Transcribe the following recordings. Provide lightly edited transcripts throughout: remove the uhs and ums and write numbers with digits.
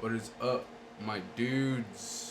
What is up, my dudes?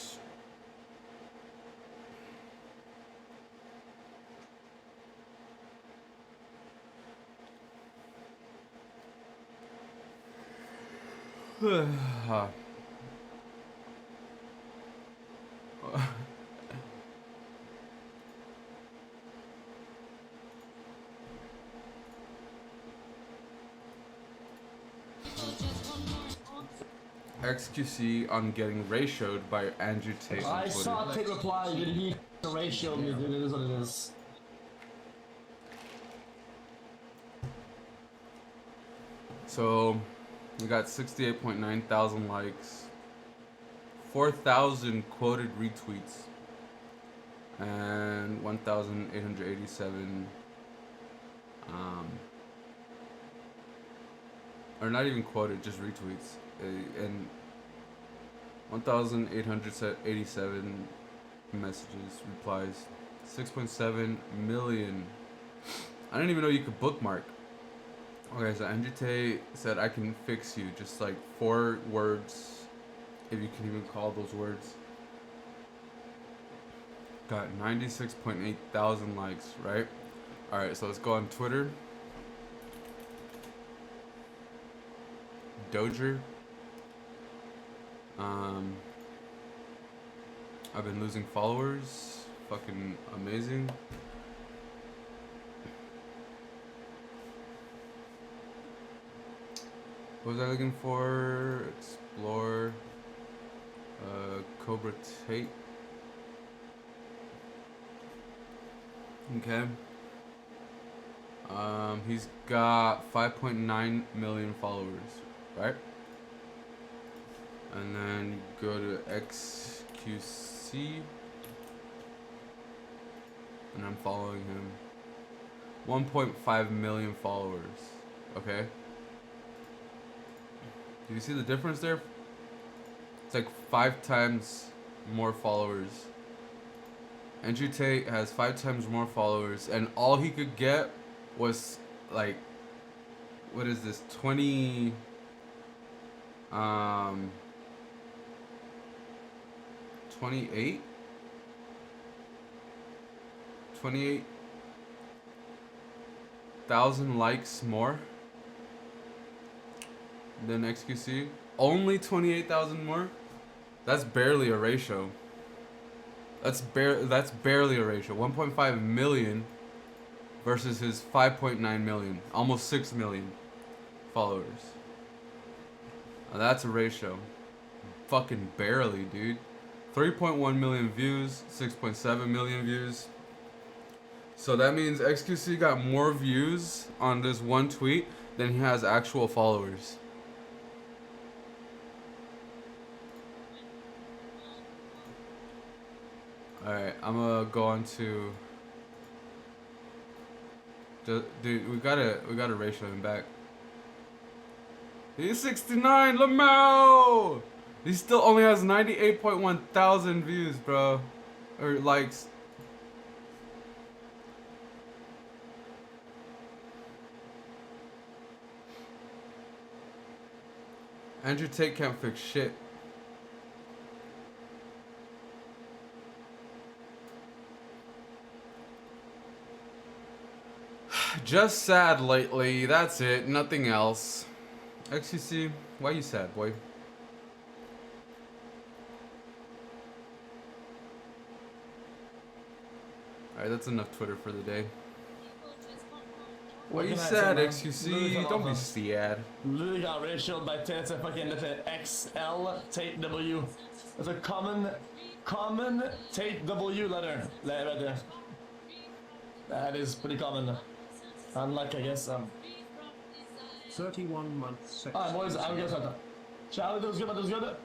XQC on getting ratioed by Andrew Tate on I Twitter. saw Tate reply, dude. He ratioed me, dude. It is what it is. So, we got 68.9 thousand likes, 4,000 quoted retweets, and 1,887 or not even quoted, just retweets, and 1,887 messages, replies, 6.7 million. I didn't even know you could bookmark. Okay, so Andrew Tate said, I can fix you. Just like 4 words, if you can even call those words. Got 96.8 thousand likes, right? Alright, so let's go on Twitter. Doger. I've been losing followers. Fucking amazing. What was I looking for? Explore. Cobra Tate. Okay. He's got 5.9 million followers, right? And then you go to XQC, and I'm following him. 1.5 million followers. Okay. Do you see the difference there? It's like 5 times more followers. Andrew Tate has 5 times more followers, and all he could get was like, what is this? 28,000 likes more than XQC. Only 28,000 more. That's barely a ratio. That's barely a ratio. 1.5 million versus his 5.9 million, almost 6 million followers. Now that's a ratio. Fucking barely, dude. 3.1 million views, 6.7 million views. So that means XQC got more views on this one tweet than he has actual followers. Alright, I'm gonna go on to... Dude, we gotta ratio him back. He's 69, Lamau! He still only has 98.1 thousand views, bro. Or likes. Andrew Tate can't fix shit. Just sad lately, that's it, nothing else. XCC, why you sad, boy? Alright, that's enough Twitter for the day. Why you sad, XQC? Don't be sad. Literally got ratioed by Tate. It's a fucking XL Tate W. It's a common Tate W letter right there. That is pretty common. Unlike, I guess, 31 months. Alright, boys, I'm gonna start. Charlie, that was good.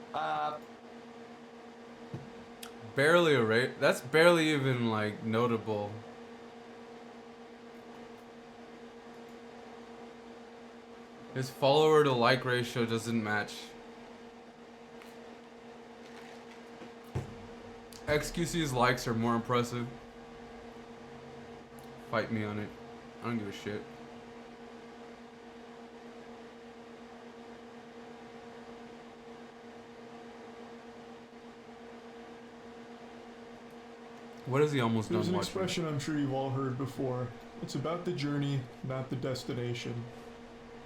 Barely a rate. That's barely even like notable. His follower to like ratio doesn't match. XQC's likes are more impressive. Fight me on it. I don't give a shit. What is he almost There's done an watching? expression I'm sure you've all heard before. It's about the journey, not the destination.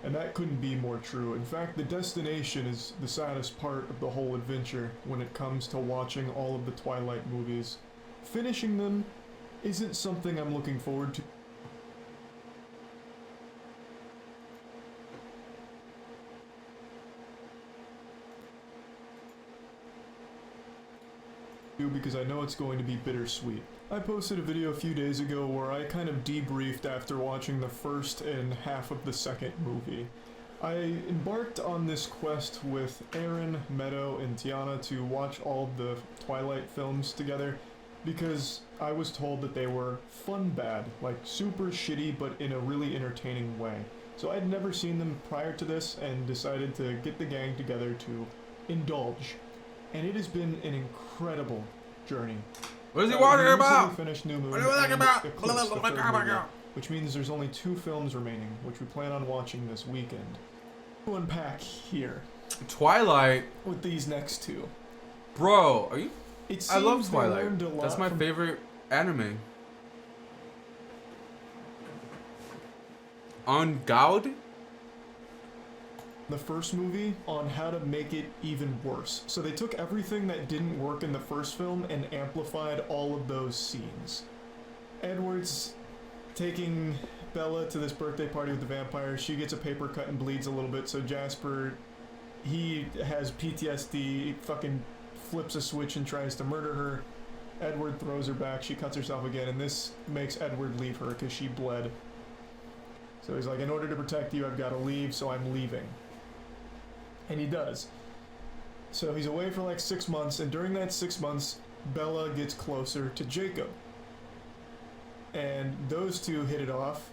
And that couldn't be more true. In fact, the destination is the saddest part of the whole adventure when it comes to watching all of the Twilight movies. Finishing them isn't something I'm looking forward to. Because I know it's going to be bittersweet. I posted a video a few days ago where I kind of debriefed after watching the first and half of the second movie. I embarked on this quest with Aaron, Meadow, and Tiana to watch all of the Twilight films together because I was told that they were fun bad, like super shitty but in a really entertaining way. So I'd never seen them prior to this and decided to get the gang together to indulge. And it has been an incredible journey. What is he We talking recently about? finished New Moon What are you talking and about? Eclipse, the third movie, which means there's only 2 films remaining, which we plan on watching this weekend. To unpack here Twilight, with these next 2. bro. Are you? It I love seems they Twilight. learned a lot That's my from favorite anime. On God? the first movie on how to make it even worse. So they took everything that didn't work in the first film and amplified all of those scenes. Edward's taking Bella to this birthday party with the vampire. She gets a paper cut and bleeds a little bit, so Jasper, he has PTSD, fucking flips a switch and tries to murder her. Edward throws her back, she cuts herself again, and this makes Edward leave her because she bled. So he's like, in order to protect you, I've got to leave, so I'm leaving. And he does. So he's away for like 6 months, and during that 6 months, Bella gets closer to Jacob. And those two hit it off.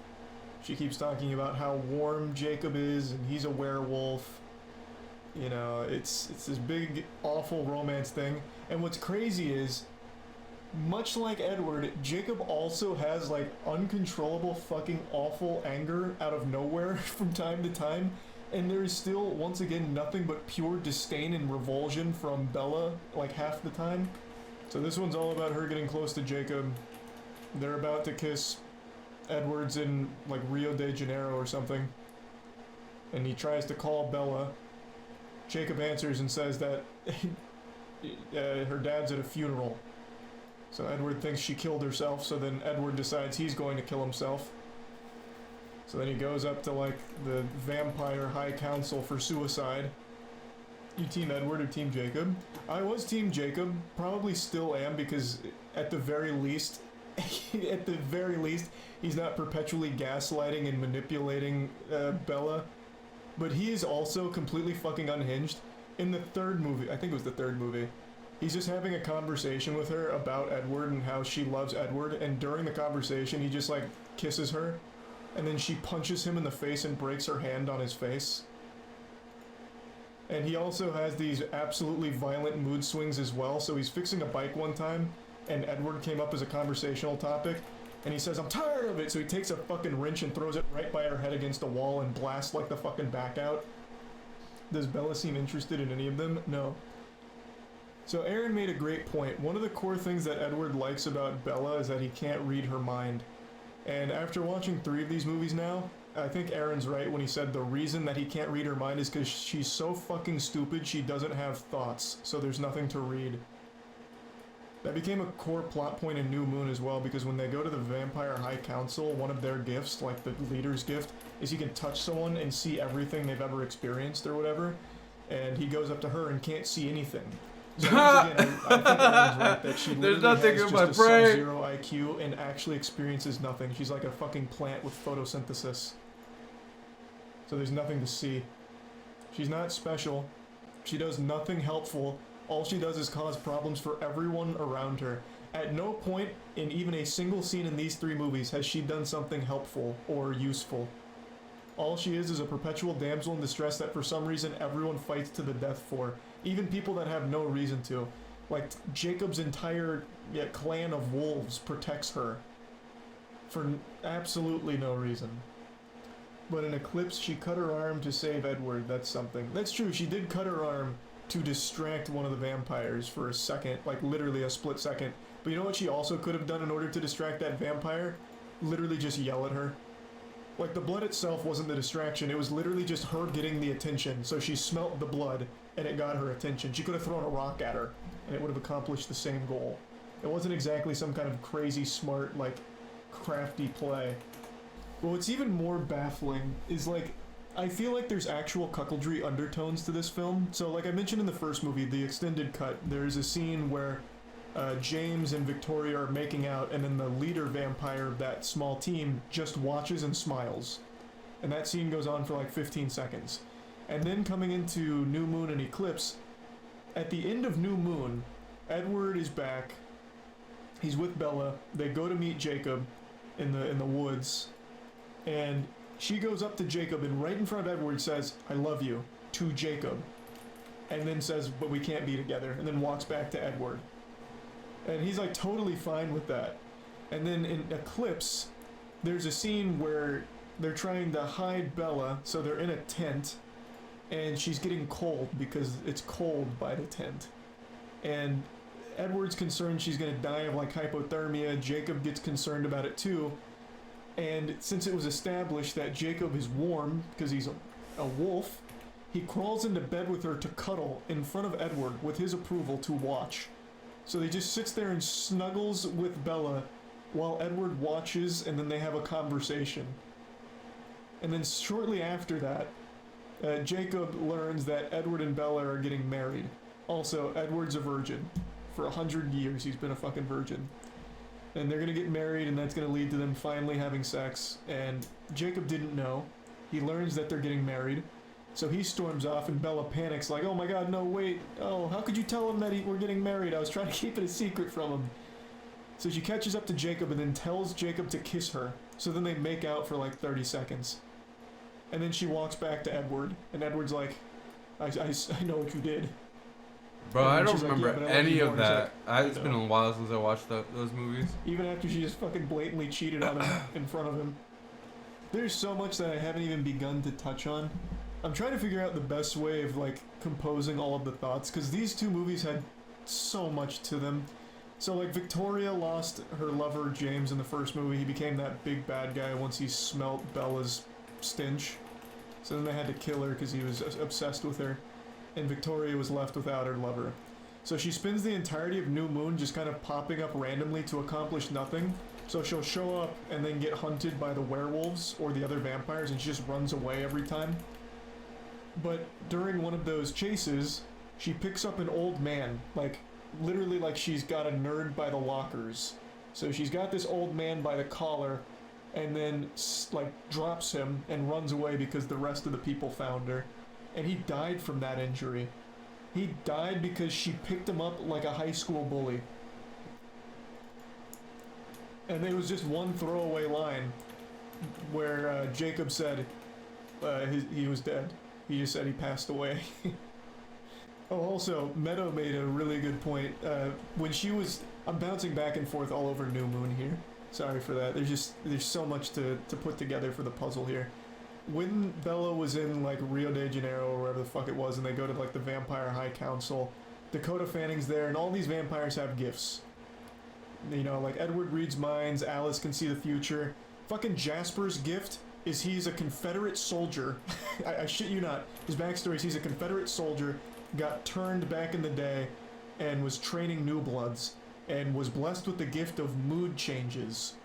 She keeps talking about how warm Jacob is, and he's a werewolf. You know, it's this big, awful romance thing. And what's crazy is, much like Edward, Jacob also has like uncontrollable fucking awful anger out of nowhere from time to time. And there is still, once again, nothing but pure disdain and revulsion from Bella, like half the time. So this one's all about her getting close to Jacob. They're about to kiss. Edward's in, like, Rio de Janeiro or something. And he tries to call Bella. Jacob answers and says that her dad's at a funeral. So Edward thinks she killed herself, so then Edward decides he's going to kill himself. So then he goes up to, like, the vampire high council for suicide. You team Edward or team Jacob? I was team Jacob, probably still am, because at the very least, he's not perpetually gaslighting and manipulating Bella. But he is also completely fucking unhinged. In the third movie, I think it was the third movie, he's just having a conversation with her about Edward and how she loves Edward, and during the conversation, he just, like, kisses her. And then she punches him in the face and breaks her hand on his face. And he also has these absolutely violent mood swings as well. So he's fixing a bike one time, and Edward came up as a conversational topic, and he says, "I'm tired of it." So he takes a fucking wrench and throws it right by her head against a wall and blasts like the fucking back out. Does Bella seem interested in any of them? No. So Aaron made a great point. One of the core things that Edward likes about Bella is that he can't read her mind. And after watching 3 of these movies now, I think Aaron's right when he said the reason that he can't read her mind is because she's so fucking stupid she doesn't have thoughts, so there's nothing to read. That became a core plot point in New Moon as well, because when they go to the Vampire High Council, one of their gifts, like the leader's gift, is you can touch someone and see everything they've ever experienced or whatever, and he goes up to her and can't see anything. So once again, I think Aaron's right that she There's literally nothing has in just my a brain. sub-zero IQ and actually experiences nothing. She's like a fucking plant with photosynthesis. So there's nothing to see. She's not special. She does nothing helpful. All she does is cause problems for everyone around her. At no point in even a single scene in these 3 movies has she done something helpful or useful. All she is a perpetual damsel in distress that for some reason everyone fights to the death for. Even people that have no reason to. Like, Jacob's entire clan of wolves protects her. For absolutely no reason. But in Eclipse, she cut her arm to save Edward. That's something. That's true, she did cut her arm to distract one of the vampires for a second. Like, literally a split second. But you know what she also could have done in order to distract that vampire? Literally just yell at her. Like, the blood itself wasn't the distraction, it was literally just her getting the attention. So she smelt the blood, and it got her attention. She could have thrown a rock at her, and it would have accomplished the same goal. It wasn't exactly some kind of crazy, smart, like, crafty play. But what's even more baffling is, like, I feel like there's actual cuckoldry undertones to this film. So, like I mentioned in the first movie, the extended cut, there's a scene where James and Victoria are making out, and then the leader vampire of that small team just watches and smiles. And that scene goes on for like 15 seconds. And then coming into New Moon and Eclipse, at the end of New Moon, Edward is back. He's with Bella. They go to meet Jacob in the woods, and she goes up to Jacob and right in front of Edward says, "I love you," to Jacob, and then says, "But we can't be together," and then walks back to Edward. And he's like totally fine with that. And then in Eclipse, there's a scene where they're trying to hide Bella, so they're in a tent, and she's getting cold because it's cold by the tent. And Edward's concerned she's gonna die of like hypothermia. Jacob gets concerned about it too. And since it was established that Jacob is warm because he's a wolf, he crawls into bed with her to cuddle in front of Edward with his approval to watch. So he just sits there and snuggles with Bella while Edward watches, and then they have a conversation. And then shortly after that, Jacob learns that Edward and Bella are getting married. Also, Edward's a virgin. For 100 years, he's been a fucking virgin. And they're gonna get married, and that's gonna lead to them finally having sex. And Jacob didn't know. He learns that they're getting married. So he storms off, and Bella panics like, "Oh my god, no, wait. Oh, how could you tell him that we're getting married? I was trying to keep it a secret from him." So she catches up to Jacob and then tells Jacob to kiss her. So then they make out for like 30 seconds. And then she walks back to Edward, and Edward's like, I know what you did. Bro, And I then don't she's like, remember "Yeah, but I love any you of more." He's that. like, It's "I been know." a while since I watched those movies. Even after she just fucking blatantly cheated on him in front of him. There's so much that I haven't even begun to touch on. I'm trying to figure out the best way of like composing all of the thoughts, because these two movies had so much to them. So like Victoria lost her lover James in the first movie. He became that big bad guy once he smelt Bella's stench. So then they had to kill her because he was obsessed with her. And Victoria was left without her lover. So she spends the entirety of New Moon just kind of popping up randomly to accomplish nothing. So she'll show up and then get hunted by the werewolves or the other vampires, and she just runs away every time. But during one of those chases, she picks up an old man, like literally like she's got a nerd by the lockers. So she's got this old man by the collar, and then like drops him and runs away because the rest of the people found her. And he died from that injury. He died because she picked him up like a high school bully. And there was just one throwaway line where Jacob said he was dead. He just said he passed away. Oh, also, Meadow made a really good point. When she was... I'm bouncing back and forth all over New Moon here. Sorry for that. There's so much to put together for the puzzle here. When Bella was in, like, Rio de Janeiro or wherever the fuck it was, and they go to, like, the Vampire High Council, Dakota Fanning's there, and all these vampires have gifts. You know, like, Edward reads minds, Alice can see the future. Fucking Jasper's gift is he's a Confederate soldier. I shit you not. His backstory is he's a Confederate soldier, got turned back in the day, and was training New Bloods, and was blessed with the gift of mood changes.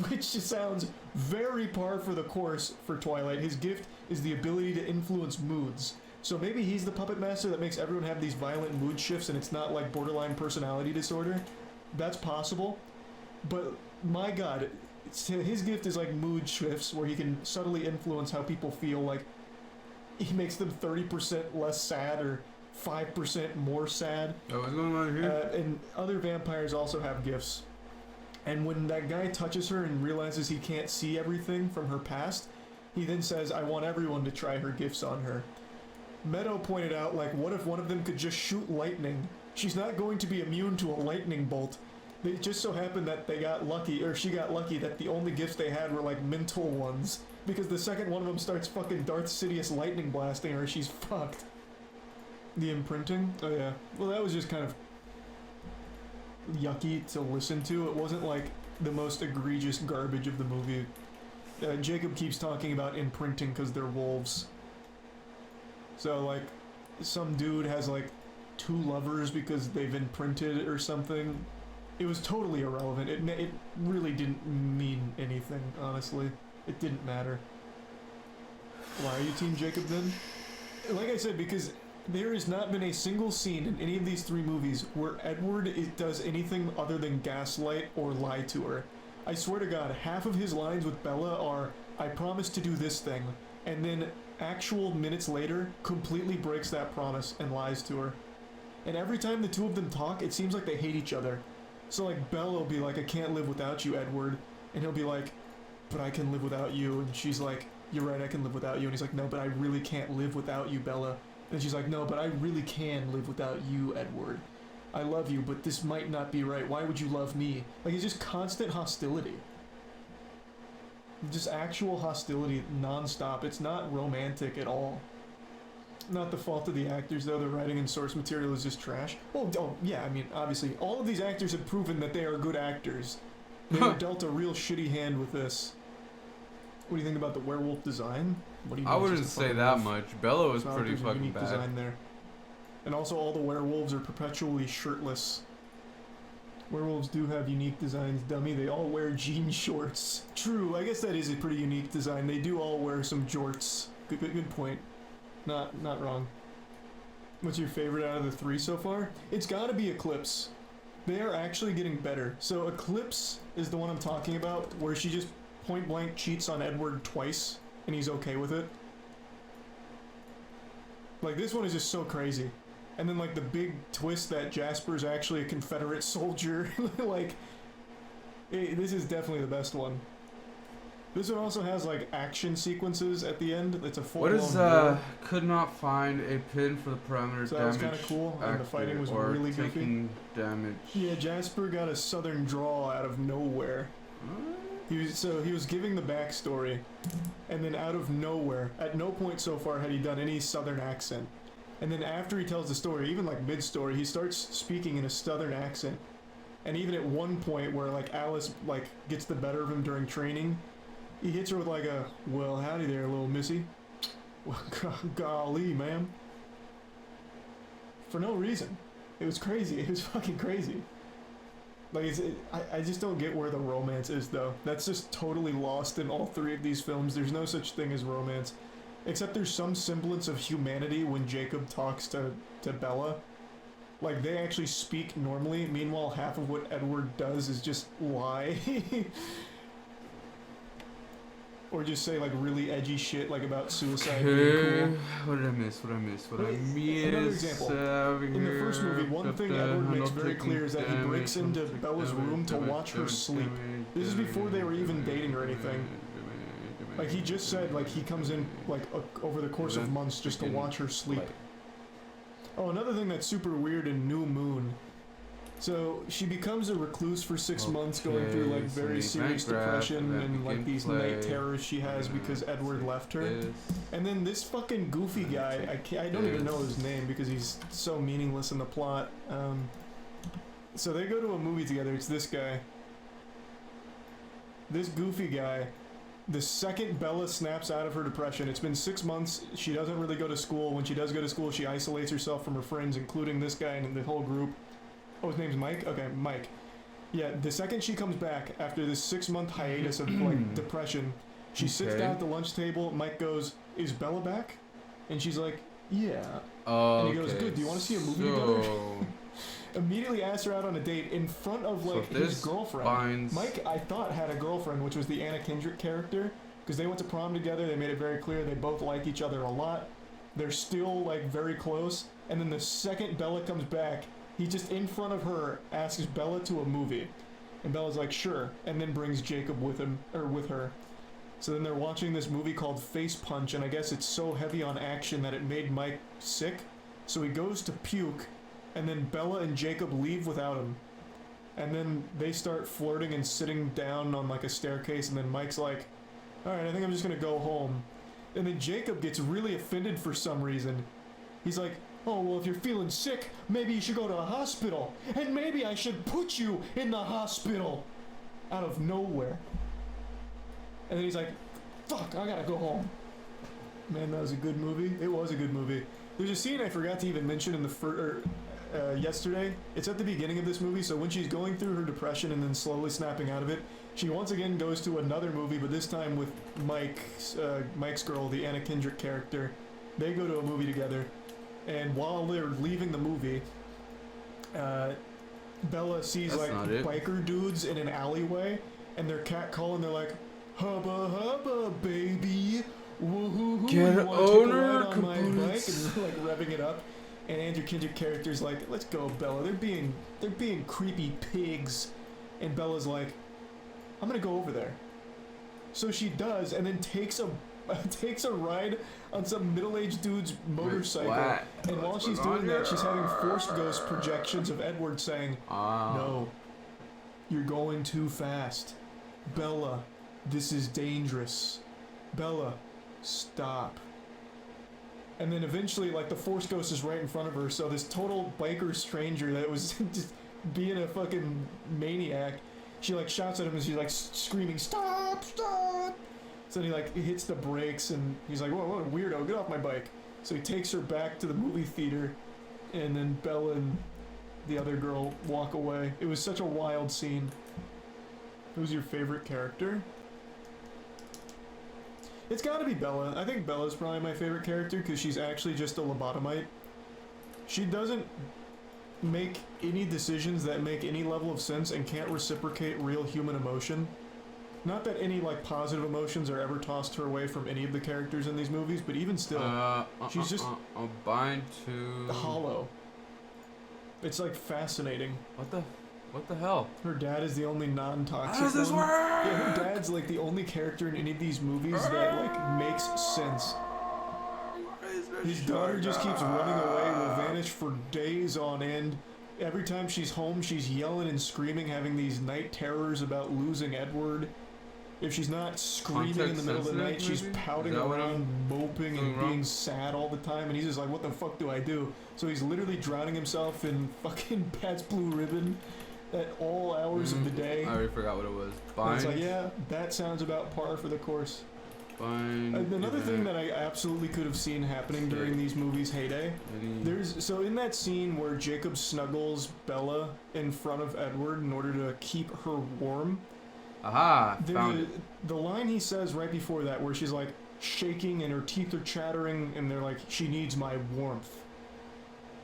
Which just sounds very par for the course for Twilight. His gift is the ability to influence moods. So maybe he's the puppet master that makes everyone have these violent mood shifts, and it's not like borderline personality disorder. That's possible. But my god, his gift is like mood shifts where he can subtly influence how people feel. Like he makes them 30% less sad or 5% more sad. Oh, what's going on here? And other vampires also have gifts. And when that guy touches her and realizes he can't see everything from her past, he then says, "I want everyone to try her gifts on her." Meadow pointed out, like, what if one of them could just shoot lightning? She's not going to be immune to a lightning bolt. It just so happened that they got lucky, or she got lucky, that the only gifts they had were, like, mental ones. Because the second one of them starts fucking Darth Sidious lightning blasting her, she's fucked. The imprinting? Oh yeah. Well, that was just kind of yucky to listen to. It wasn't like the most egregious garbage of the movie. Jacob keeps talking about imprinting because they're wolves. So like, some dude has like 2 lovers because they've imprinted or something. It was totally irrelevant. It really didn't mean anything, honestly. It didn't matter. Why are you Team Jacob then? Like I said, because there has not been a single scene in any of these 3 movies where Edward does anything other than gaslight or lie to her. I swear to God, half of his lines with Bella are, "I promise to do this thing," and then actual minutes later, completely breaks that promise and lies to her. And every time the 2 of them talk, it seems like they hate each other. So like, Bella will be like, "I can't live without you, Edward," and he'll be like, "But I can live without you," and she's like, "You're right, I can live without you," and he's like, "No, but I really can't live without you, Bella." And she's like, "No, but I really can live without you, Edward. I love you, but this might not be right. Why would you love me?" Like, it's just constant hostility. Just actual hostility non-stop. It's not romantic at all. Not the fault of the actors, though. The writing and source material is just trash. Well, oh, yeah, I mean, obviously, all of these actors have proven that they are good actors. They were dealt a real shitty hand with this. What do you think about the werewolf design? What do you I mean it's wouldn't just a say fucking that wolf? much. Bella was No, pretty there's a fucking unique bad. design there. And also, all the werewolves are perpetually shirtless. Werewolves do have unique designs, dummy. They all wear jean shorts. True, I guess that is a pretty unique design. They do all wear some jorts. Good point. Not wrong. What's your favorite out of the 3 so far? It's gotta be Eclipse. They are actually getting better. So Eclipse is the one I'm talking about, where she just point blank cheats on Edward twice, and he's okay with it. Like, this one is just so crazy. And then, like, the big twist that Jasper's actually a Confederate soldier. Like, this is definitely the best one. This one also has, like, action sequences at the end. It's a full-blown What is war. could not find a pin for the parameter So that was damage. kinda cool, and the fighting actor was or really goofy. taking damage. Yeah, Jasper got a southern drawl out of nowhere. He was giving the backstory, and then out of nowhere, at no point so far had he done any southern accent. And then after he tells the story, even like mid-story, he starts speaking in a southern accent. And even at one point where like Alice like gets the better of him during training, he hits her with like a, "Well, howdy there, little missy." Well, golly, ma'am. For no reason. It was crazy. It was fucking crazy. Like, I just don't get where the romance is, though. That's just totally lost in all 3 of these films. There's no such thing as romance. Except there's some semblance of humanity when Jacob talks to Bella. Like, they actually speak normally. Meanwhile, half of what Edward does is just lie. Or just say, like, really edgy shit, like, about suicide being Okay. cool. What did I miss? What I miss? Another example. In the first movie, one thing Edward makes very clear is that he breaks into Bella's room to watch her sleep. This is before they were even dating or anything. Like, he just said, like, he comes in, like, over the course of months just to watch her sleep. Oh, another thing that's super weird in New Moon. So, she becomes a recluse for 6 months, going through, like, very serious depression and, like, these night terrors she has because Edward left her. And then this fucking goofy guy, I don't even know his name because he's so meaningless in the plot. So they go to a movie together, it's this guy. This goofy guy. The second Bella snaps out of her depression, it's been 6 months, she doesn't really go to school. When she does go to school, she isolates herself from her friends, including this guy and the whole group. Oh, his name's Mike? Okay, Mike. Yeah, the second she comes back after this 6-month hiatus of, like, depression, she sits down at the lunch table, Mike goes, "Is Bella back?" And she's like, "Yeah." And he goes, "Good, do you want to see a movie together?" Immediately asks her out on a date in front of, like, his girlfriend. Mike, I thought, had a girlfriend, which was the Anna Kendrick character, because they went to prom together, they made it very clear they both like each other a lot. They're still, like, very close, and then the second Bella comes back, he just, in front of her, asks Bella to a movie. And Bella's like, "Sure," and then brings Jacob with him, or with her. So then they're watching this movie called Face Punch, and I guess it's so heavy on action that it made Mike sick. So he goes to puke, and then Bella and Jacob leave without him. And then they start flirting and sitting down on, like, a staircase, and then Mike's like, "Alright, I think I'm just gonna go home." And then Jacob gets really offended for some reason. He's like, oh, well, if you're feeling sick, maybe you should go to a hospital. And maybe I should put you in the hospital. Out of nowhere. And then he's like, fuck, I gotta go home. Man, that was a good movie. It was a good movie. There's a scene I forgot to even mention in the yesterday. It's at the beginning of this movie, so when she's going through her depression and then slowly snapping out of it, she once again goes to another movie, but this time with Mike's girl, the Anna Kendrick character. They go to a movie together, and while they're leaving the movie, Bella sees That's not it. biker dudes in an alleyway, and they're catcalling. They're like, "Hubba hubba, baby, woohoo! Get you wanna owner take a ride on my bike?" And components. they're like revving it up. And Andrew Kendrick character's like, "Let's go, Bella. They're being creepy pigs." And Bella's like, "I'm gonna go over there." So she does, and then takes a ride on some middle-aged dude's motorcycle. what? And while What's she's going on doing that, here? she's having Force Ghost projections of Edward saying, "No, you're going too fast. Bella, this is dangerous. Bella, stop." And then eventually, like, the Force Ghost is right in front of her, so this total biker stranger that was just being a fucking maniac, she, like, shouts at him and she's, like, screaming, "Stop, stop!" So then he, like, hits the brakes and he's like, "Whoa, what a weirdo, get off my bike." So he takes her back to the movie theater, and then Bella and the other girl walk away. It was such a wild scene. Who's your favorite character? It's gotta be Bella. I think Bella's probably my favorite character because she's actually just a lobotomite. She doesn't make any decisions that make any level of sense and can't reciprocate real human emotion. Not that any, like, positive emotions are ever tossed her way from any of the characters in these movies, but even still, she's just I'll bind to hollow. It's, like, fascinating. What the hell? Her dad is the only non-toxic How does this one. work? Yeah, her dad's, like, the only character in any of these movies that, like, makes sense. His daughter just keeps running away, will vanish for days on end. Every time she's home, she's yelling and screaming, having these night terrors about losing Edward. If she's not screaming in the middle of the night, Context she's sensitive, pouting maybe? Is that what around, moping, doing and wrong? being sad all the time. And he's just like, "What the fuck do I do?" So he's literally drowning himself in fucking Pat's Blue Ribbon at all hours of the day. I already forgot what it was. And Bind. it's like, yeah, that sounds about par for the course. Bind. Another thing event, that I absolutely could have seen happening during these movies' heyday. So in that scene where Jacob snuggles Bella in front of Edward in order to keep her warm, Aha! Found it. the line he says right before that where she's like shaking and her teeth are chattering and they're like, "She needs my warmth."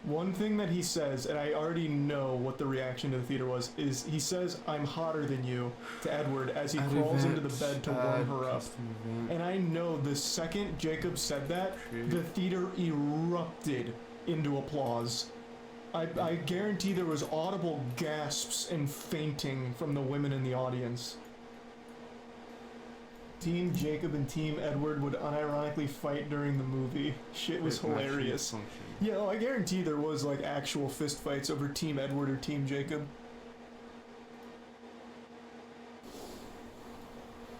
One thing that he says, and I already know what the reaction to the theater was, is he says, "I'm hotter than you," to Edward as he crawls into the bed to warm her up. And I know the second Jacob said that, the theater erupted into applause. I guarantee there was audible gasps and fainting from the women in the audience. Team Jacob and Team Edward would unironically fight during the movie. Shit was hilarious. Yeah, I guarantee there was, like, actual fist fights over Team Edward or Team Jacob.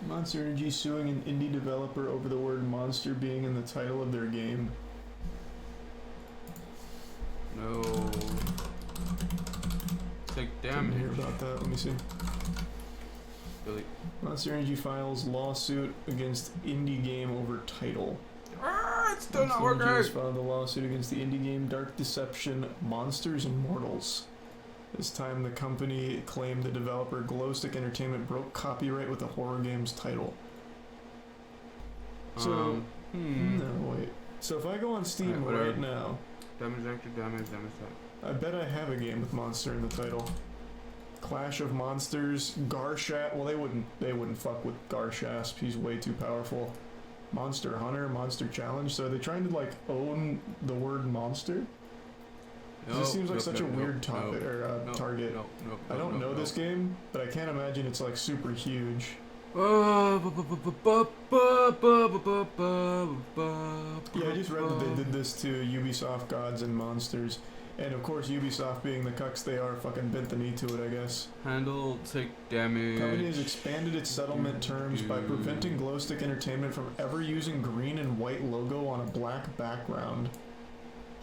Monster Energy suing an indie developer over the word monster being in the title of their game. No. Take Didn't hear damage. about that. Let me see. Really. Monster Energy files lawsuit against indie game over title. It's still not Monster Energy has working. filed a lawsuit against the indie game Dark Deception Monsters and Mortals. This time the company claimed the developer Glowstick Entertainment broke copyright with the horror game's title. So, no, wait. So if I go on Steam Alright, whatever. right now, Damage actor, damage type. I bet I have a game with monster in the title. Clash of Monsters, Garshat. Well, they wouldn't fuck with Garshasp. He's way too powerful. Monster Hunter, Monster Challenge. So are they trying to, like, own the word monster? This seems like such a weird topic or target. I don't know this game, but I can't imagine it's like super huge. Yeah, I just read that they did this to Ubisoft Gods and Monsters. And of course, Ubisoft being the cucks they are, fucking bent the knee to it, I guess. Handle, take damage. The company has expanded its settlement terms by preventing Glowstick Entertainment from ever using green and white logo on a black background.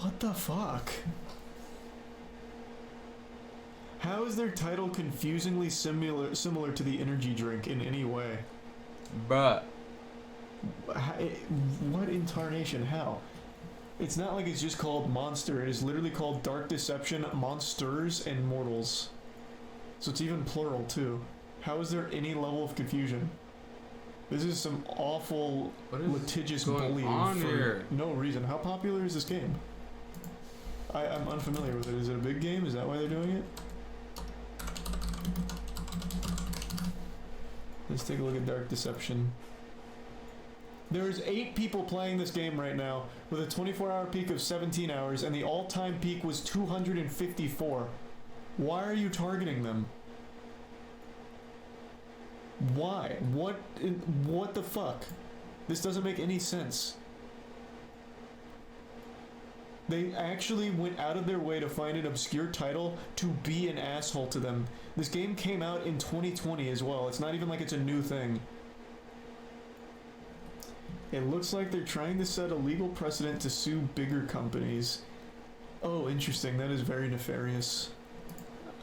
What the fuck? How is their title confusingly similar to the energy drink in any way? Bruh. What incarnation? How? It's not like it's just called Monster. It is literally called Dark Deception, Monsters, and Mortals. So it's even plural too. How is there any level of confusion? This is some awful litigious bullying for here? no reason. How popular is this game? I'm unfamiliar with it. Is it a big game? Is that why they're doing it? Let's take a look at Dark Deception. There's 8 people playing this game right now with a 24-hour peak of 17 hours, and the all-time peak was 254. Why are you targeting them? Why? What the fuck? This doesn't make any sense. They actually went out of their way to find an obscure title to be an asshole to them. This game came out in 2020 as well. It's not even like it's a new thing. It looks like they're trying to set a legal precedent to sue bigger companies. Oh, interesting. That is very nefarious.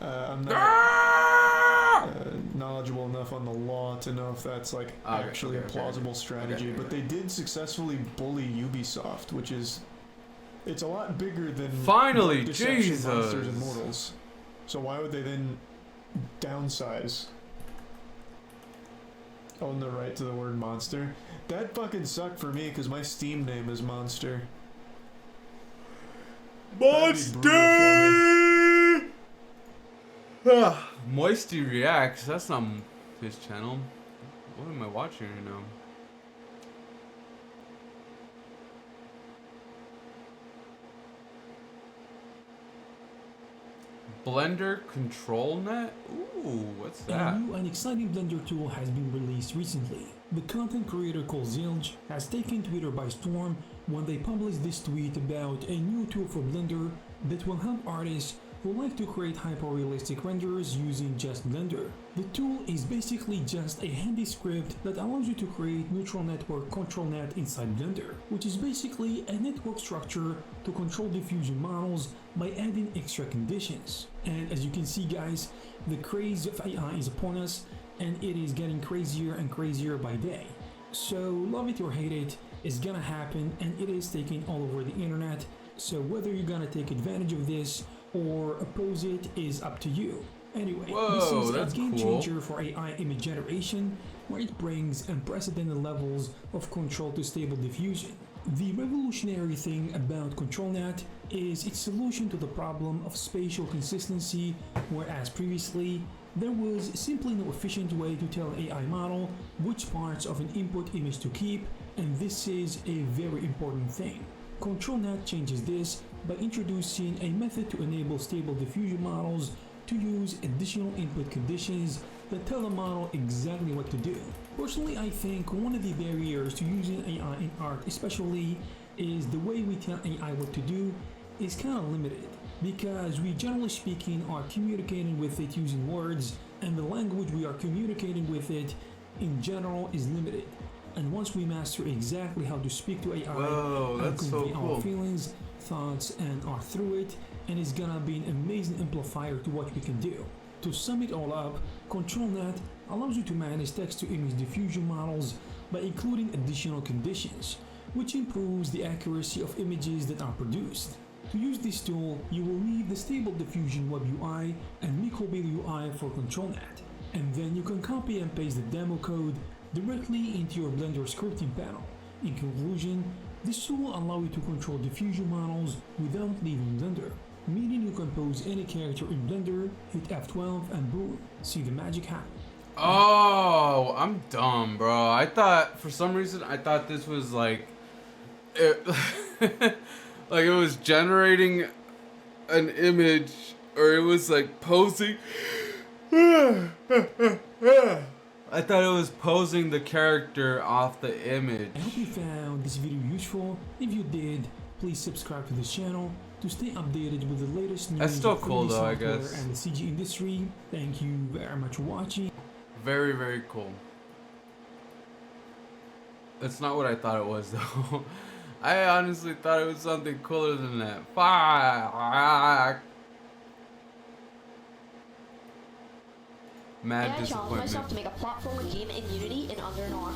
I'm not knowledgeable enough on the law to know if that's like actually a plausible strategy, but they did successfully bully Ubisoft, which is... It's a lot bigger than finally, Jesus, Monsters and Mortals. So why would they then downsize? Own the right to the word monster. That fucking sucked for me because my Steam name is Monster. Monster! Moisty Reacts. That's not his channel. What am I watching right now? Blender ControlNet? Ooh, what's that? A new and exciting Blender tool has been released recently. The content creator called Zilge has taken Twitter by storm when they published this tweet about a new tool for Blender that will help artists who like to create hyper-realistic renders using just Blender. The tool is basically just a handy script that allows you to create neutral network ControlNet inside Blender, which is basically a network structure to control diffusion models by adding extra conditions. And as you can see guys, the craze of AI is upon us, and it is getting crazier and crazier by day. So love it or hate it, it's gonna happen, and it is taking all over the internet. So whether you're gonna take advantage of this or oppose it is up to you. Anyway, this is a game changer for AI image generation, where it brings unprecedented levels of control to stable diffusion. The revolutionary thing about ControlNet is its solution to the problem of spatial consistency, whereas previously there was simply no efficient way to tell an AI model which parts of an input image to keep, and this is a very important thing. ControlNet changes this by introducing a method to enable stable diffusion models to use additional input conditions that tell the model exactly what to do. Personally, I think one of the barriers to using AI in art especially is the way we tell AI what to do is kind of limited, because we generally speaking are communicating with it using words, and the language we are communicating with it in general is limited. And once we master exactly how to speak to AI and convey our feelings, thoughts, and art through it, and it's gonna be an amazing amplifier to what we can do. To sum it all up, ControlNet allows you to manage text-to-image diffusion models by including additional conditions, which improves the accuracy of images that are produced. To use this tool, you will need the Stable Diffusion Web UI and Micro:bit UI for ControlNet, and then you can copy and paste the demo code directly into your Blender scripting panel. In conclusion, this tool will allow you to control diffusion models without leaving Blender, meaning you can pose any character in Blender, hit F12 and boom, see the magic happen. Oh, I'm dumb, bro. I thought, for some reason, I thought this was like... like it was generating an image, or it was like posing... I thought it was posing the character off the image. I hope you found this video useful. If you did, please subscribe to this channel to stay updated with the latest news. That's still of cool 3D though, I software guess. and the CG industry. Thank you very much for watching. Very, very cool. That's not what I thought it was though. I honestly thought it was something cooler than that. Fuck. Mad I challenged myself disappointment. to make a platformer game in Unity in under an hour.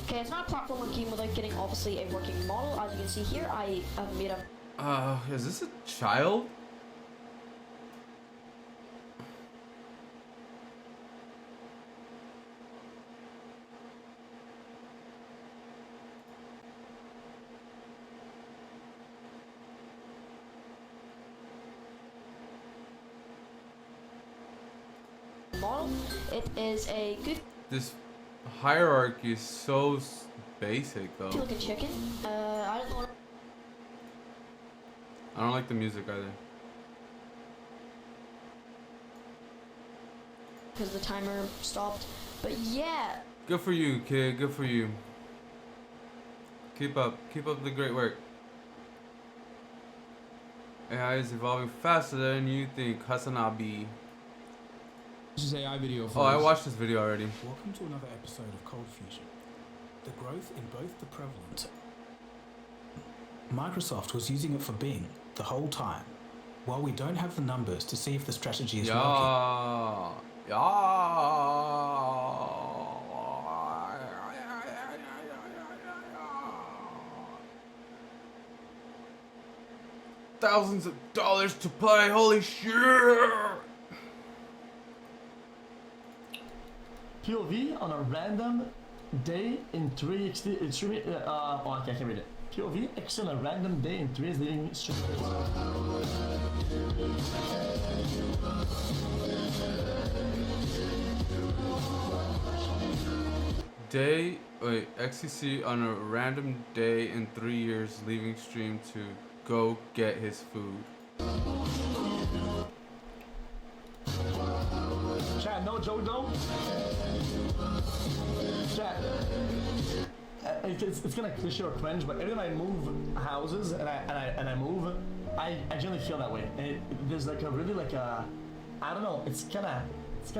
Okay, it's not a platformer game without getting obviously a working model. As you can see here, I have made a Is this a child? model. It is a good This hierarchy is so basic though. looking chicken. I don't know. I don't like the music either. Because the timer stopped. But yeah, Good for you, kid. Good for you. Keep up the great work. AI is evolving faster than you think, Hasanabi. This is AI video for Oh, I us. watched this video already. Welcome to another episode of Cold Fusion. The growth in both the prevalent. Microsoft was using it for Bing the whole time. While we don't have the numbers to see if the strategy is working, Thousands of dollars to play, holy shit! POV on a random day in 3x. I can't read it. POV X on a random day in 3 is leading stream. XCC on a random day in 3 years leaving stream to go get his food. Chat, no joke though. Chat. It's gonna cliche or cringe, but every time I move houses and I move, I generally feel that way. And there's like a really like a, I don't know. It's kind of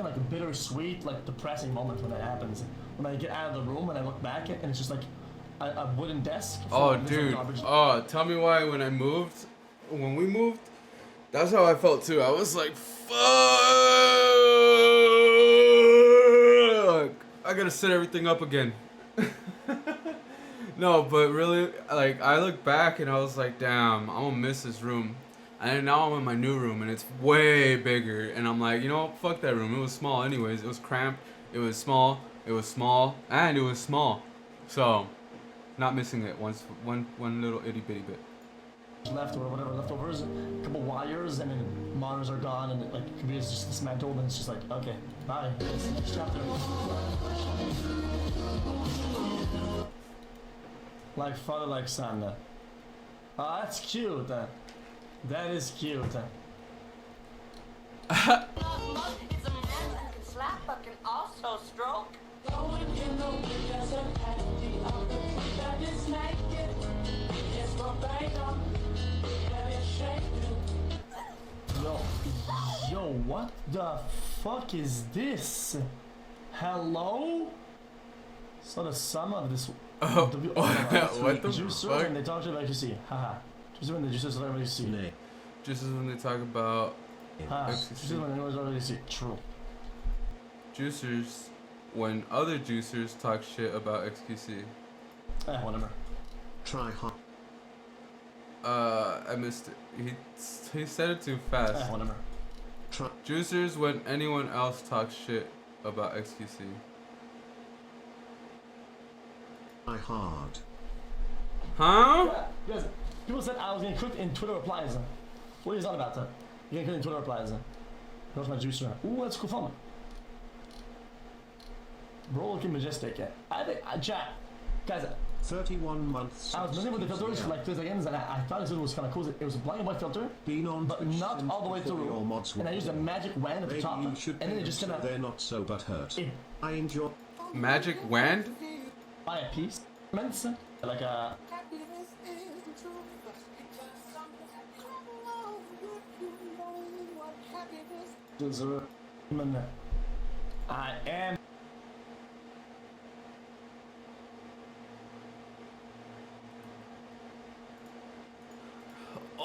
like a bittersweet, like depressing moment when that happens. When I get out of the room and I look back and it's just like a wooden desk. Oh, full of dude. garbage. Oh, tell me why when we moved, that's how I felt too. I was like, fuck. I gotta set everything up again. No, but really, like, I look back and I was like, damn, I'm gonna miss this room. And now I'm in my new room and it's way bigger. And I'm like, you know what? Fuck that room. It was small anyways. It was cramped. It was small. It was small. And it was small. So, not missing it. One little itty bitty bit. Left or whatever leftovers, a couple wires, and then monitors are gone, and like computer's just dismantled, and it's just like, okay, bye. It's the next chapter. Like father, like son. Oh, that's cute. That is cute. It's a man that can slap but can also stroke. Yo, what the fuck is this? Hello? So the sum of this. Oh, what the Juicer fuck? when they talk about XCC. Haha. Juicer when the juicers talk about XCC. Just as when they talk about Haha. XCC. Juicer when they talk about XCC. True. Juicers when other juicers talk shit about XQC. Whatever. Try hard. I missed it. He said it too fast. Whatever. Try. Juicers when anyone else talks shit about XQC. Try hard. Huh? Guys, people said I was getting cooked in Twitter replies. What is that about? You're getting cooked in Twitter replies. Here's my juicer. Ooh, that's cool fun. Bro, looking majestic. I think, chat. Guys, 31 months. I was messing with the filters for like 2 seconds and I thought it was kind of cool. It was a black and white filter, Been on but Twitch not since all the way before through. your mods And I were used a born. magic wand at the Maybe top, you should and then it pay just them kind so of they're not so butthurt. it I enjoy. Magic wand? buy a piece. Like a. I am.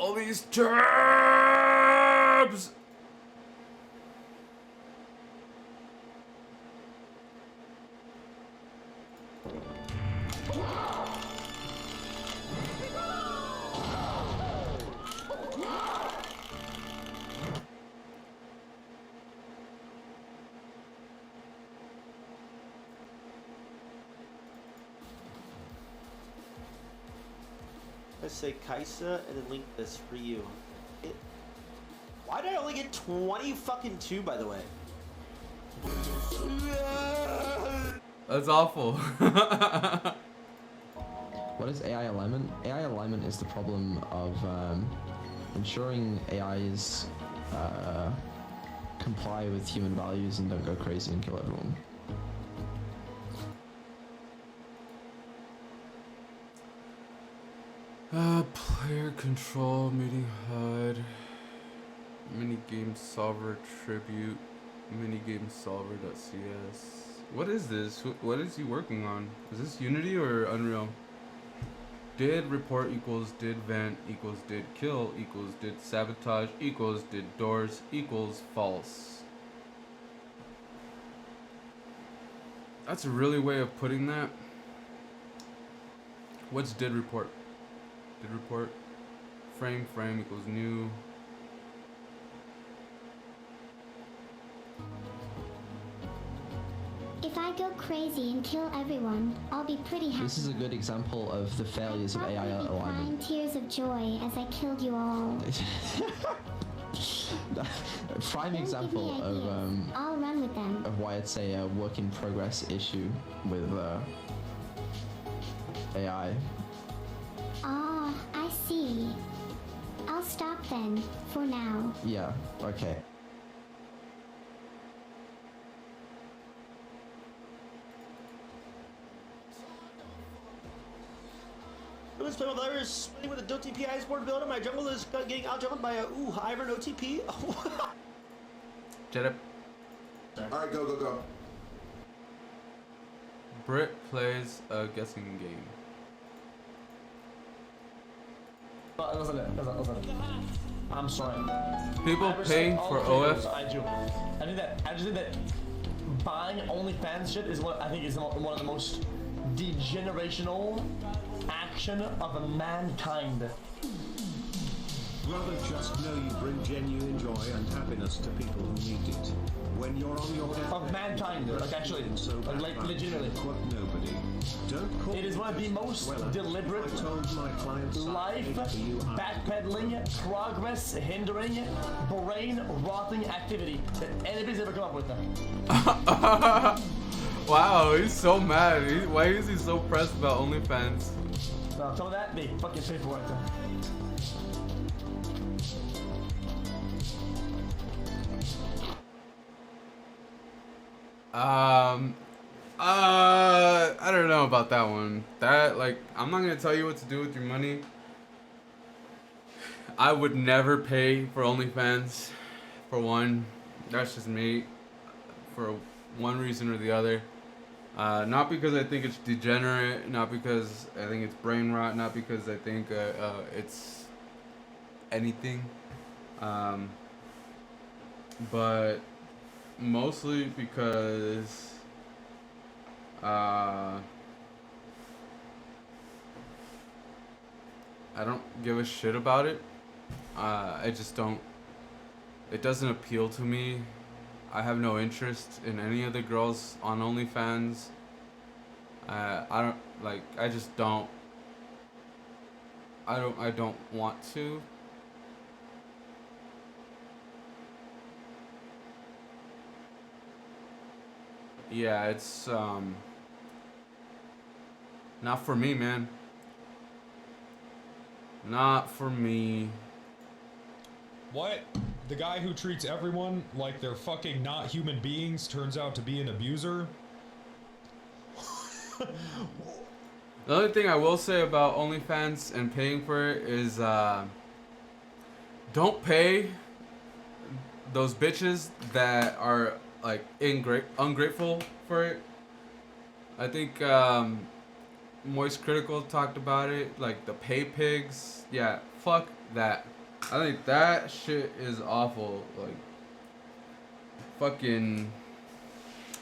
All these tabs! Let's say Kaisa and then link this for you. Why did I only get 20 fucking 2, by the way? That's awful. What is AI alignment? AI alignment is the problem of ensuring AIs comply with human values and don't go crazy and kill everyone. Player control, meeting HUD, minigame solver tribute, minigame solver.cs. What is this? What is he working on? Is this Unity or Unreal? Did report equals did vent equals did kill equals did sabotage equals did doors equals false. That's a really way of putting that. What's did report? Did report frame equals new. If I go crazy and kill everyone, I'll be pretty happy. This is a good example of the failures of AI alignment. Crying tears of joy as I killed you all. Prime example of I'll run with them. of why it's a work in progress issue with AI. Ah, I see. I'll stop then, for now. Yeah, okay. I'm gonna spend my letters spending with a OTP ice board build. My jungle is getting out juggled by a Ivern OTP. Jet up. Alright, go. Brit plays a guessing game. I'm sorry. People paying for OF. I do. I just think that buying OnlyFans shit is what I think is one of the most degenerational action of mankind. Brother, just know you bring genuine joy and happiness to people who need it. When you're on your deathbed, Of mankind, like actually, like legitimately. Quote nobody. Don't call It is one of the most well, deliberate, I told my clients life backpedaling, progress hindering, brain rotting activity that anybody's ever come up with. Wow, he's so mad. Why is he so pressed about OnlyFans? No, some of that they fucking pay for it. I don't know about that one. That, like, I'm not gonna tell you what to do with your money. I would never pay for OnlyFans, for one. That's just me, for one reason or the other. Not because I think it's degenerate, not because I think it's brain rot, not because I think it's anything. But mostly because I don't give a shit about it. I just don't. It doesn't appeal to me. I have no interest in any of the girls on OnlyFans. I don't like. I just don't. I don't want to. Yeah, it's not for me, man. Not for me. What? The guy who treats everyone like they're fucking not human beings turns out to be an abuser? The only thing I will say about OnlyFans and paying for it is don't pay those bitches that are like ungrateful for it. I think Moist Critical talked about it, like the pay pigs. Yeah, fuck that. I think that shit is awful. Like, fucking,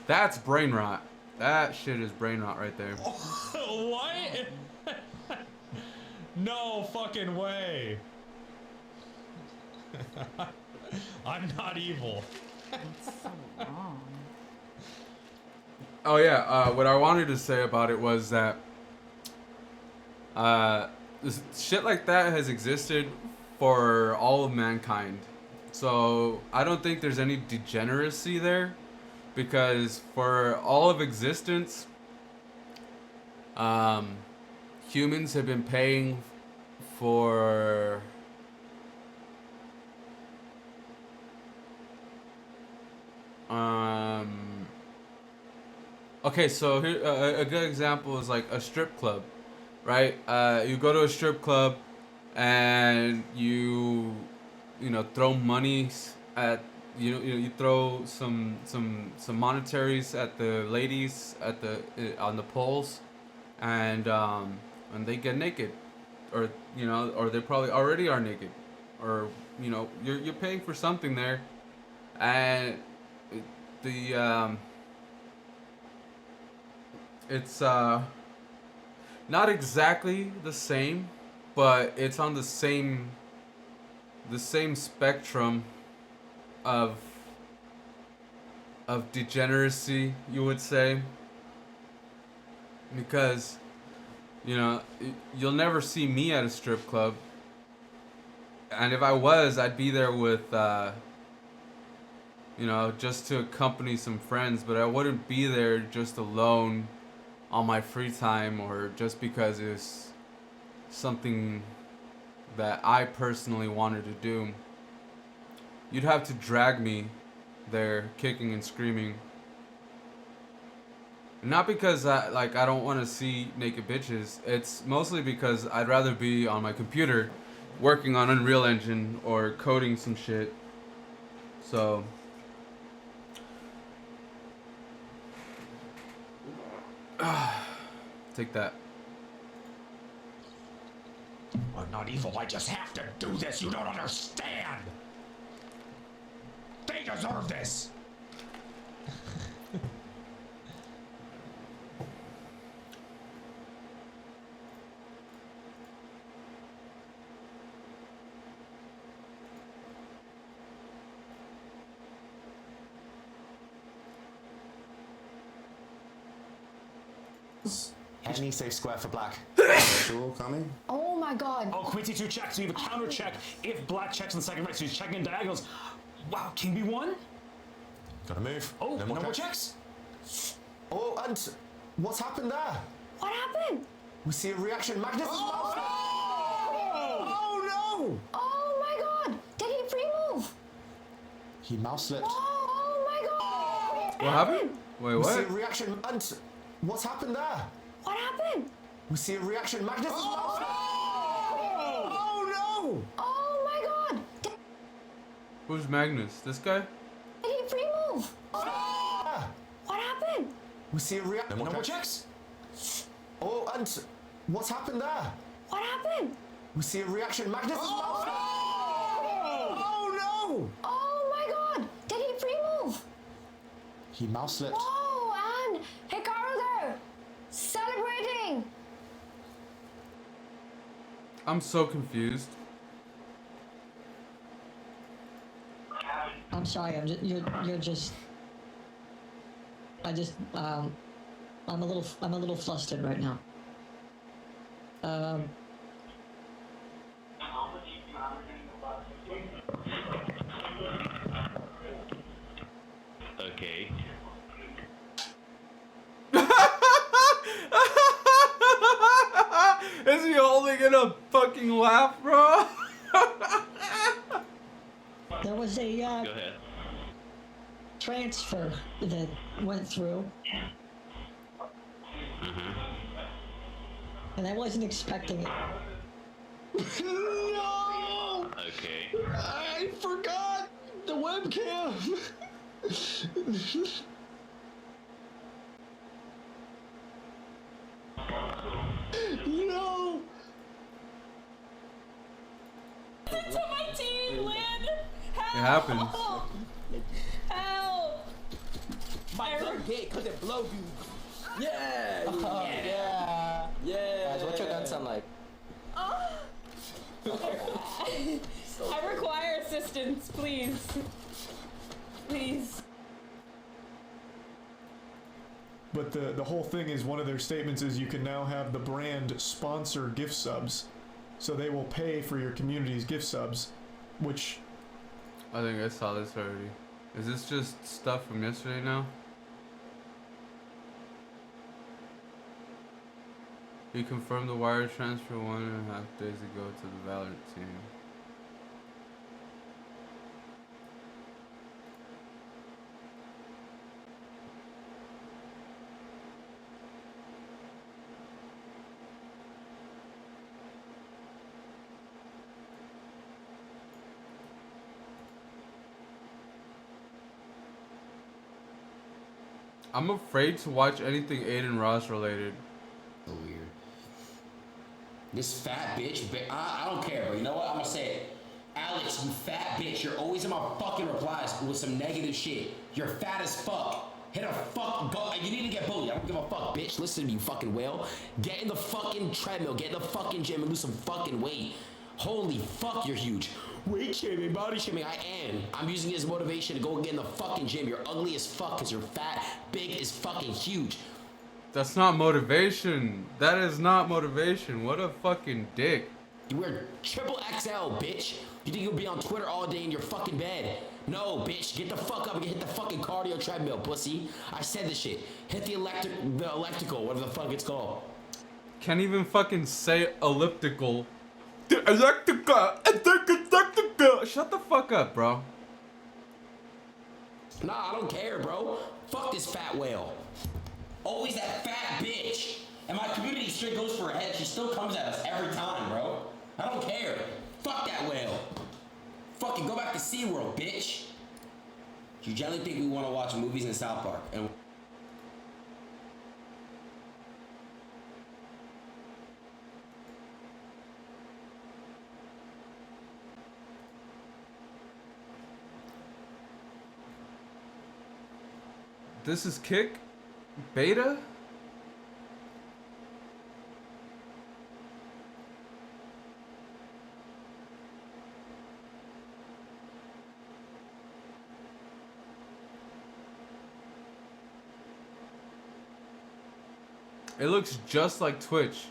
that's brain rot. That shit is brain rot right there. What? No fucking way. I'm not evil. It's so wrong. Oh yeah, what I wanted to say about it was that shit like that has existed for all of mankind. So I don't think there's any degeneracy there, because for all of existence, humans have been paying for okay, so here a good example is like a strip club, right? You go to a strip club and you know, throw money at you throw some monetaries at the ladies at the on the poles, and they get naked, or you know, or they probably already are naked, or you know, you're paying for something there, and it's not exactly the same, but it's on the same spectrum of degeneracy, you would say, because you know, you'll never see me at a strip club, and if I was, I'd be there with you know, just to accompany some friends, but I wouldn't be there just alone on my free time, or just because it's something that I personally wanted to do. You'd have to drag me there, kicking and screaming. Not because I don't want to see naked bitches. It's mostly because I'd rather be on my computer working on Unreal Engine or coding some shit. So take that. I'm not evil, I just have to do this, you don't understand! They deserve this! Any safe square for black. Duel coming. Oh my god. Oh, Quincy 2 checks. So you have a counter check if black checks in the second right. So he's checking in diagonals. Wow, King B1? Gotta move. Oh, no more checks. Oh, and what's happened there? What happened? We see a reaction. Magnus is Oh no! Oh my god! Did he free move? He mouse slipped. Oh my god! What happened? Wait, We see a what? reaction. And what's happened there? What happened? We see a reaction. Magnus is Oh no! Oh my god! Who's Magnus? This guy? Did he free move? What happened? We see a reaction. No more checks. Oh, and what's happened there? What happened? We see a reaction. Magnus is Oh no! Oh my god! Did he free move? He mouse slipped. Oh, and Hikaru there! Celebrating! I'm so confused. I'm sorry. You're just. I'm a little flustered right now. Okay. Is he only gonna fucking laugh, bro? There was a Go ahead. transfer that went through, and I wasn't expecting it. No! Okay. I forgot the webcam. No. To my happens. Help! My gun hit because it blow you. Yeah! Yeah. Yeah! Guys, what's your gun sound like? I require assistance, please. Please. But the whole thing is, one of their statements is you can now have the brand sponsor gift subs. So they will pay for your community's gift subs, which... I think I saw this already. Is this just stuff from yesterday now? He confirmed the wire transfer 1.5 days ago to the Valorant team. I'm afraid to watch anything Aiden Ross related. So weird. This fat bitch, I don't care, bro. You know what? I'm gonna say it. Alex, you fat bitch. You're always in my fucking replies with some negative shit. You're fat as fuck. Hit a fuck. Go. You need to get bullied. I don't give a fuck, bitch. Listen to me, you fucking whale. Get in the fucking treadmill. Get in the fucking gym and lose some fucking weight. Holy fuck, you're huge. Weight shaming, body shaming, I am. I'm using it as motivation to go get in the fucking gym. You're ugly as fuck because you're fat, big as fucking huge. That's not motivation. That is not motivation. What a fucking dick. You wear triple XL, bitch. You think you'll be on Twitter all day in your fucking bed? No, bitch. Get the fuck up and hit the fucking cardio treadmill, pussy. I said this shit. Hit the elliptical, whatever the fuck it's called. Can't even fucking say elliptical. The elliptical. Shut the fuck up, bro. Nah, I don't care, bro. Fuck this fat whale. Always that fat bitch. And my community straight goes for her head. She still comes at us every time, bro. I don't care. Fuck that whale. Fucking go back to SeaWorld, bitch. You generally think we want to watch movies in South Park. And This is Kick? Beta? It looks just like Twitch.